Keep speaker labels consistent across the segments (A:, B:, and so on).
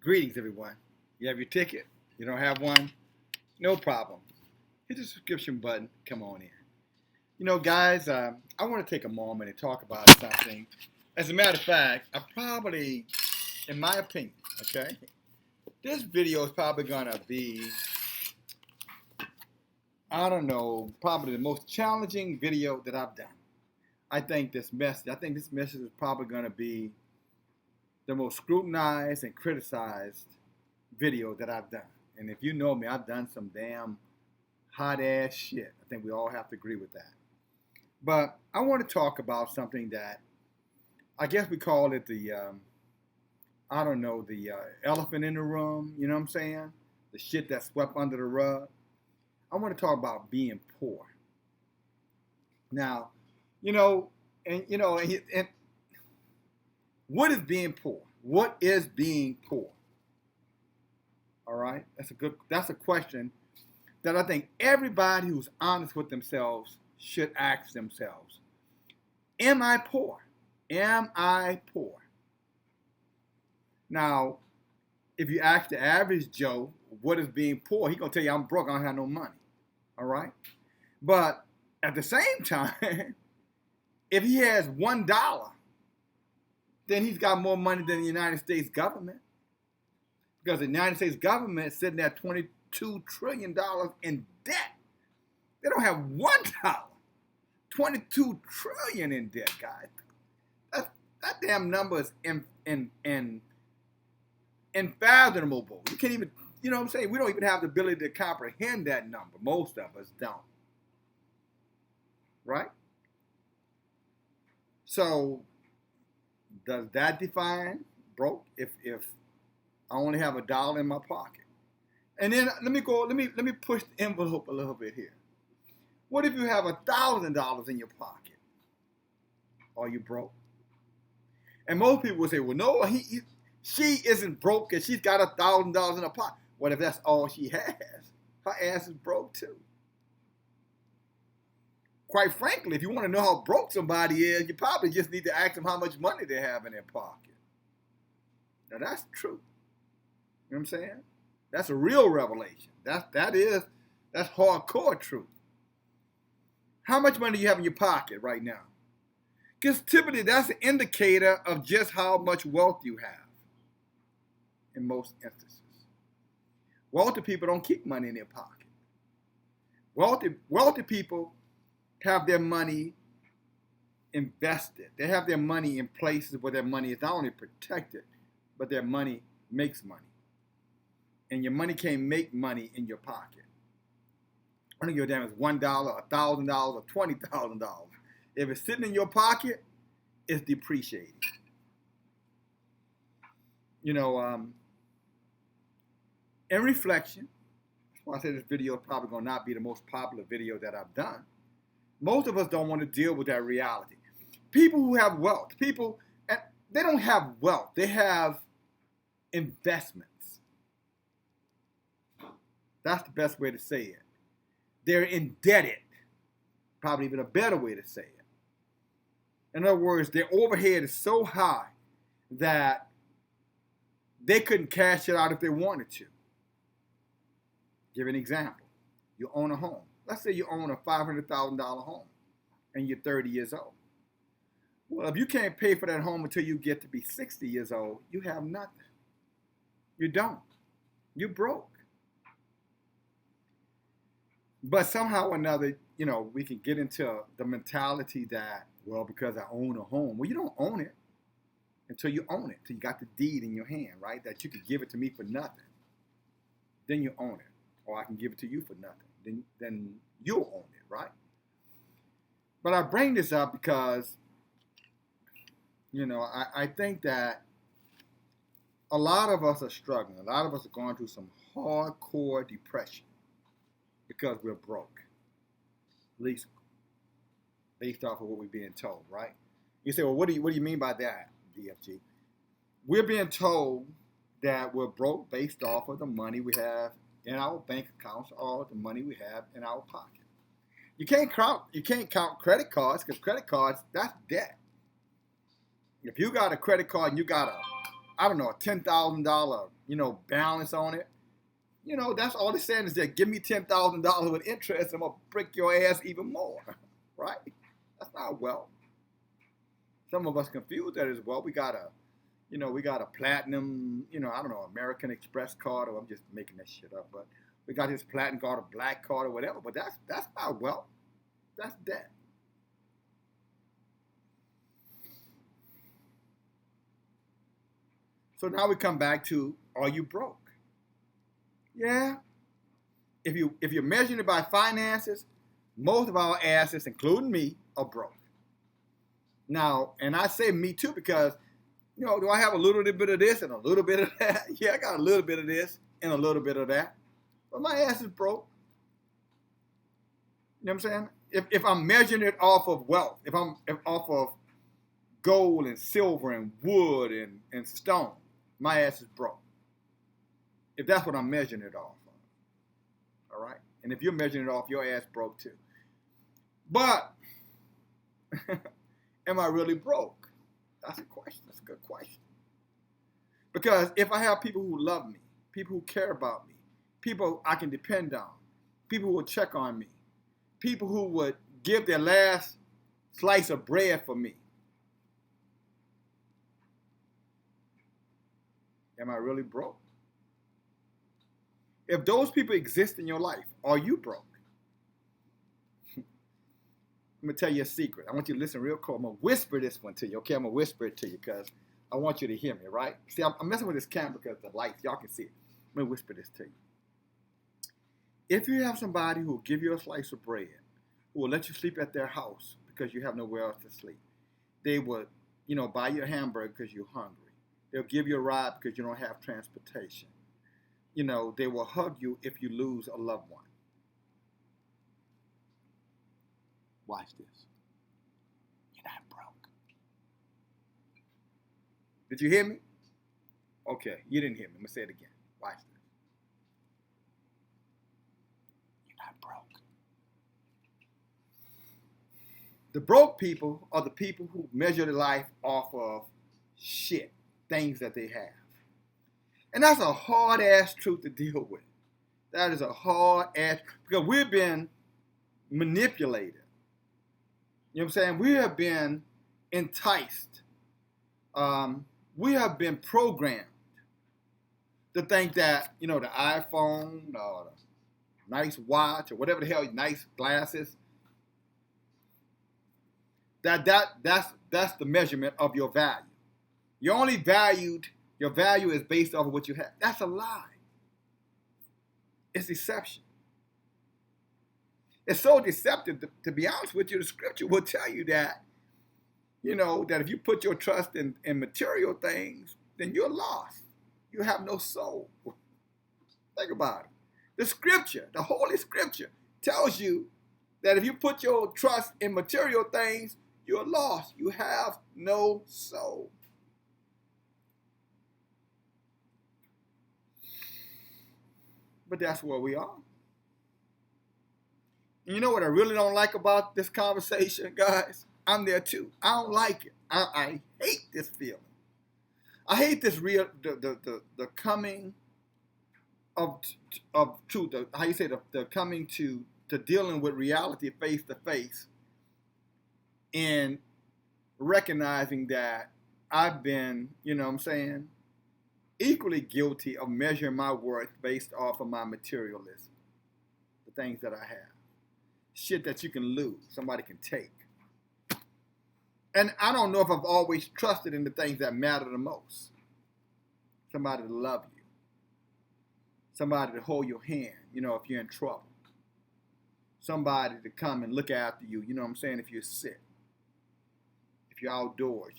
A: Greetings, everyone. You have your ticket? You don't have one? No problem. Hit the subscription button. Come on in. Guys, I want to take a moment and talk about something. As a matter of fact, in my opinion, okay, this video is probably going to be, I don't know, probably the most challenging video that I've done. I think this message is probably going to be the most scrutinized and criticized video that I've done. And if you know me, I've done some damn hot ass shit. I think we all have to agree with that. But I want to talk about something that I guess we call it the elephant in the room. You know what I'm saying? The shit that's swept under the rug. I want to talk about being poor. Now, and what is being poor? What is being poor? All right, that's a question that I think everybody who's honest with themselves should ask themselves. Am I poor? Am I poor? Now, if you ask the average Joe what is being poor, he's gonna tell you I'm broke, I don't have no money. All right? But at the same time, if he has $1, then he's got more money than the United States government. Because the United States government is sitting at $22 trillion in debt. They don't have $1. $22 trillion in debt, guys. That damn number is unfathomable. You can't even, you know what I'm saying? We don't even have the ability to comprehend that number. Most of us don't. Right? So, does that define broke? If I only have $1 in my pocket. And then let me push the envelope a little bit here. What if you have $1,000 in your pocket? Are you broke? And most people would say, well, no, she isn't broke because she's got $1,000 in her pocket. What if that's all she has? Her ass is broke too. Quite frankly, if you want to know how broke somebody is, you probably just need to ask them how much money they have in their pocket. Now that's true. You know what I'm saying? That's a real revelation. That's hardcore truth. How much money do you have in your pocket right now? Because typically that's an indicator of just how much wealth you have in most instances. Wealthy people don't keep money in their pocket. Wealthy people have their money invested. They have their money in places where their money is not only protected, but their money makes money. And your money can't make money in your pocket. I don't give a damn if it's $1, $1,000, or $20,000. If it's sitting in your pocket, it's depreciating. In reflection, that's why I say this video is probably going to not be the most popular video that I've done. Most of us don't want to deal with that reality. People who have wealth, they don't have wealth. They have investments. That's the best way to say it. They're indebted. Probably even a better way to say it. In other words, their overhead is so high that they couldn't cash it out if they wanted to. Give an example. You own a home. Let's say you own a $500,000 home and you're 30 years old. Well, if you can't pay for that home until you get to be 60 years old, you have nothing. You don't. You're broke. But somehow or another, we can get into the mentality that, well, because I own a home. Well, you don't own it until you own it, until you got the deed in your hand, right? That you could give it to me for nothing. Then you own it. Or I can give it to you for nothing. Then you'll own it, right? But I bring this up because, I think that a lot of us are struggling. A lot of us are going through some hardcore depression because we're broke. At least based off of what we're being told, right? You say, well, what do you mean by that, DFG? We're being told that we're broke based off of the money we have in our bank accounts or the money we have in our pocket. You can't count credit cards because credit cards, that's debt. If you got a credit card and you got I don't know, a $10,000, balance on it. That's all they're saying is that give me $10,000 with interest, I'm gonna break your ass even more, right? That's not wealth. Some of us confuse that as well. We got a platinum, I don't know, American Express card, or I'm just making that shit up, but we got this platinum card, a black card, or whatever. But that's not wealth. That's debt. So now we come back to, are you broke? Yeah. If you're measuring it by finances, most of our asses, including me, are broke. Now, and I say me too because, do I have a little bit of this and a little bit of that? Yeah, I got a little bit of this and a little bit of that. But my ass is broke. You know what I'm saying? If I'm measuring it off of wealth, if off of gold and silver and wood and stone, my ass is broke. If that's what I'm measuring it off of. All right? And if you're measuring it off, your ass broke too. But am I really broke? That's a question. That's a good question. Because if I have people who love me, people who care about me, people I can depend on, people who will check on me, people who would give their last slice of bread for me, am I really broke? If those people exist in your life, are you broke? I'm going to tell you a secret. I want you to listen real close. I'm going to whisper this one to you, okay? I'm going to whisper it to you because I want you to hear me, right? See, I'm messing with this camera because the lights, y'all can see it. I'm going to whisper this to you. If you have somebody who will give you a slice of bread, who will let you sleep at their house because you have nowhere else to sleep, they would, buy you a hamburger because you're hungry. They'll give you a ride because you don't have transportation. They will hug you if you lose a loved one. Watch this. You're not broke. Did you hear me? Okay, you didn't hear me. I'm going to say it again. Watch this. You're not broke. The broke people are the people who measure their life off of shit, things that they have. And that's a hard-ass truth to deal with. That is a hard-ass, because we've been manipulated. You know what I'm saying? We have been enticed. We have been programmed to think that, the iPhone or the nice watch or whatever the hell, nice glasses, that's the measurement of your value. You're only valued. Your value is based off of what you have. That's a lie. It's deception. It's so deceptive, to be honest with you, the scripture will tell you that, that if you put your trust in material things, then you're lost. You have no soul. Think about it. The scripture, the Holy Scripture, tells you that if you put your trust in material things, you're lost. You have no soul. But that's where we are. And you know what I really don't like about this conversation, guys? I'm there too. I don't like it. I hate this feeling. I hate this the coming of truth. How you say the coming to dealing with reality face to face, and recognizing that I've been, equally guilty of measuring my worth based off of my materialism, the things that I have, shit that you can lose, somebody can take. And I don't know if I've always trusted in the things that matter the most. Somebody to love you, somebody to hold your hand, if you're in trouble, somebody to come and look after you, if you're sick, if you're outdoors,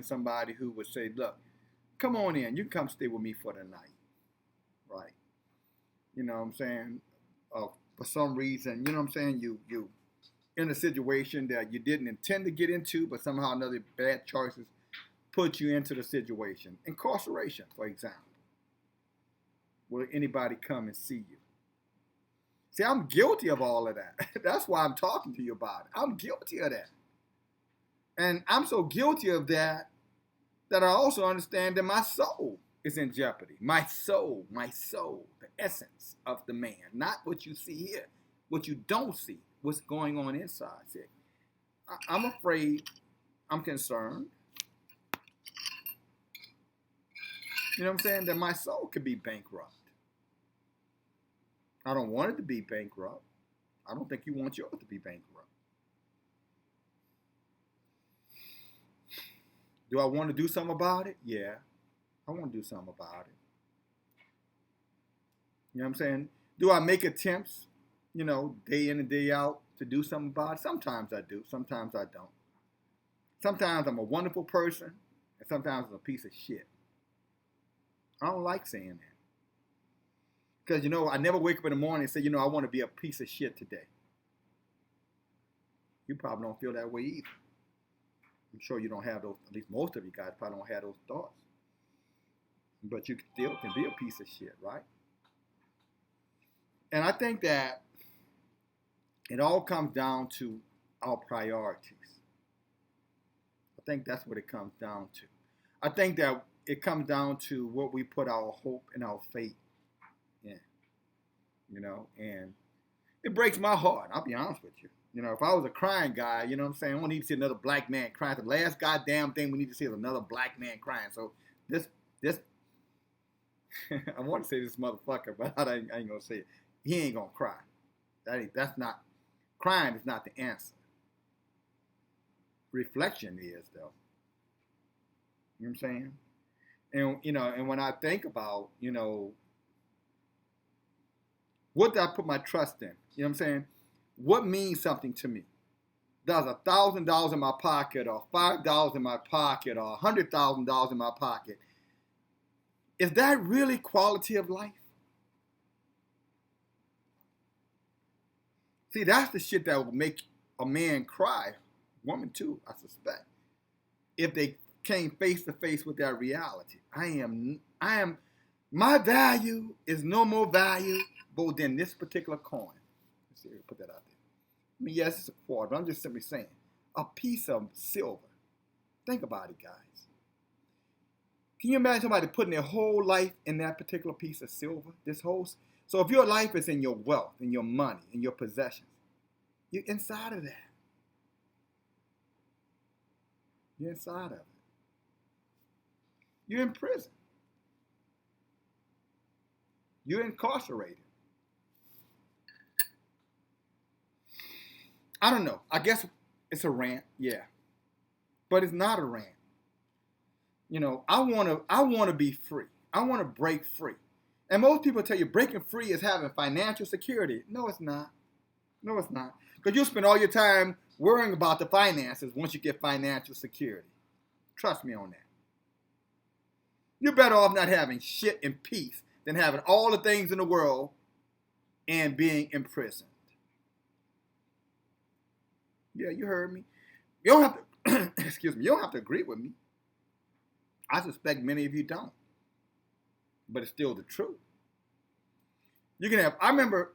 A: somebody who would say, look, come on in. You can come stay with me for the night. Right. For some reason, you in a situation that you didn't intend to get into, but somehow another bad choices put you into the situation. Incarceration, for example. Will anybody come and see you? See, I'm guilty of all of that. That's why I'm talking to you about it. I'm guilty of that. And I'm so guilty of that that I also understand that my soul is in jeopardy. My soul, the essence of the man, not what you see here, what you don't see, what's going on inside. See, I'm afraid, I'm concerned, you know what I'm saying, that my soul could be bankrupt. I don't want it to be bankrupt. I don't think you want yours to be bankrupt. Do I want to do something about it? Yeah, I want to do something about it. You know what I'm saying? Do I make attempts, you know, day in and day out to do something about it? Sometimes I do. Sometimes I don't. Sometimes I'm a wonderful person, and sometimes I'm a piece of shit. I don't like saying that. Because, you know, I never wake up in the morning and say, you know, I want to be a piece of shit today. You probably don't feel that way either. I'm sure you don't have those, at least most of you guys probably don't have those thoughts. But you still can be a piece of shit, right? And I think that it all comes down to our priorities. I think that's what it comes down to. I think that it comes down to what we put our hope and our faith in. You know, and it breaks my heart. I'll be honest with you. You know, if I was a crying guy, you know what I'm saying, I don't need to see another black man crying. The last goddamn thing we need to see is another black man crying. So this, I want to say this motherfucker, but I ain't gonna say it. He ain't gonna cry. That's not, crying is not the answer. Reflection is, though. You know what I'm saying? And, you know, and when I think about, you know, what did I put my trust in? You know what I'm saying? What means something to me? Does $1,000 in my pocket or $5 in my pocket or $100,000 in my pocket, is that really quality of life? See, that's the shit that will make a man cry, woman too, I suspect, if they came face to face with that reality. My value is no more valuable than this particular coin. Let's see, put that out there. I mean, yes, it's a quarter, but I'm just simply saying, a piece of silver. Think about it, guys. Can you imagine somebody putting their whole life in that particular piece of silver? So if your life is in your wealth, in your money, in your possessions, you're inside of that. You're inside of it. You're in prison. You're incarcerated. I don't know. I guess it's a rant, yeah. But it's not a rant. You know, I want to be free. I want to break free. And most people tell you breaking free is having financial security. No, it's not. No, it's not. Because you'll spend all your time worrying about the finances once you get financial security. Trust me on that. You're better off not having shit in peace than having all the things in the world and being imprisoned. Yeah, you heard me. You don't have to, excuse me, you don't have to agree with me. I suspect many of you don't. But it's still the truth. You can have, I remember,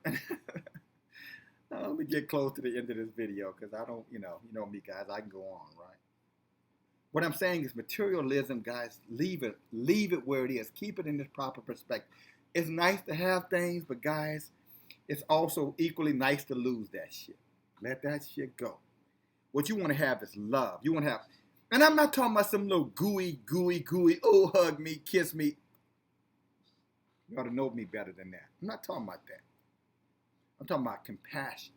A: let me get close to the end of this video because I don't, you know me guys, I can go on, right? What I'm saying is materialism, guys, leave it where it is. Keep it in this proper perspective. It's nice to have things, but guys, it's also equally nice to lose that shit. Let that shit go. What you want to have is love. You want to have, and I'm not talking about some little gooey, oh, hug me, kiss me. You ought to know me better than that. I'm not talking about that. I'm talking about compassion.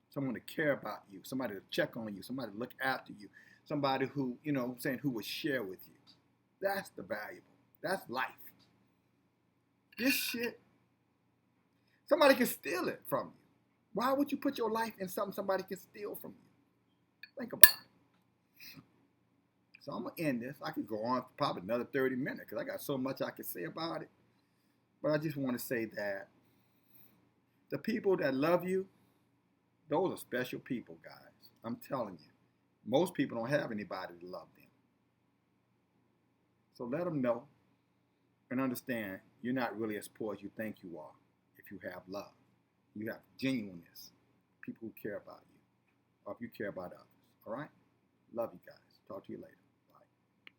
A: Someone to care about you. Somebody to check on you. Somebody to look after you. Somebody who, you know, saying who would share with you. That's the valuable. That's life. This shit, somebody can steal it from you. Why would you put your life in something somebody can steal from you? Think about it. So I'm going to end this. I could go on for probably another 30 minutes because I got so much I can say about it. But I just want to say that the people that love you, those are special people, guys. I'm telling you. Most people don't have anybody to love them. So let them know and understand you're not really as poor as you think you are if you have love. You have genuineness. People who care about you. Or if you care about others. All right? Love you guys. Talk to you later.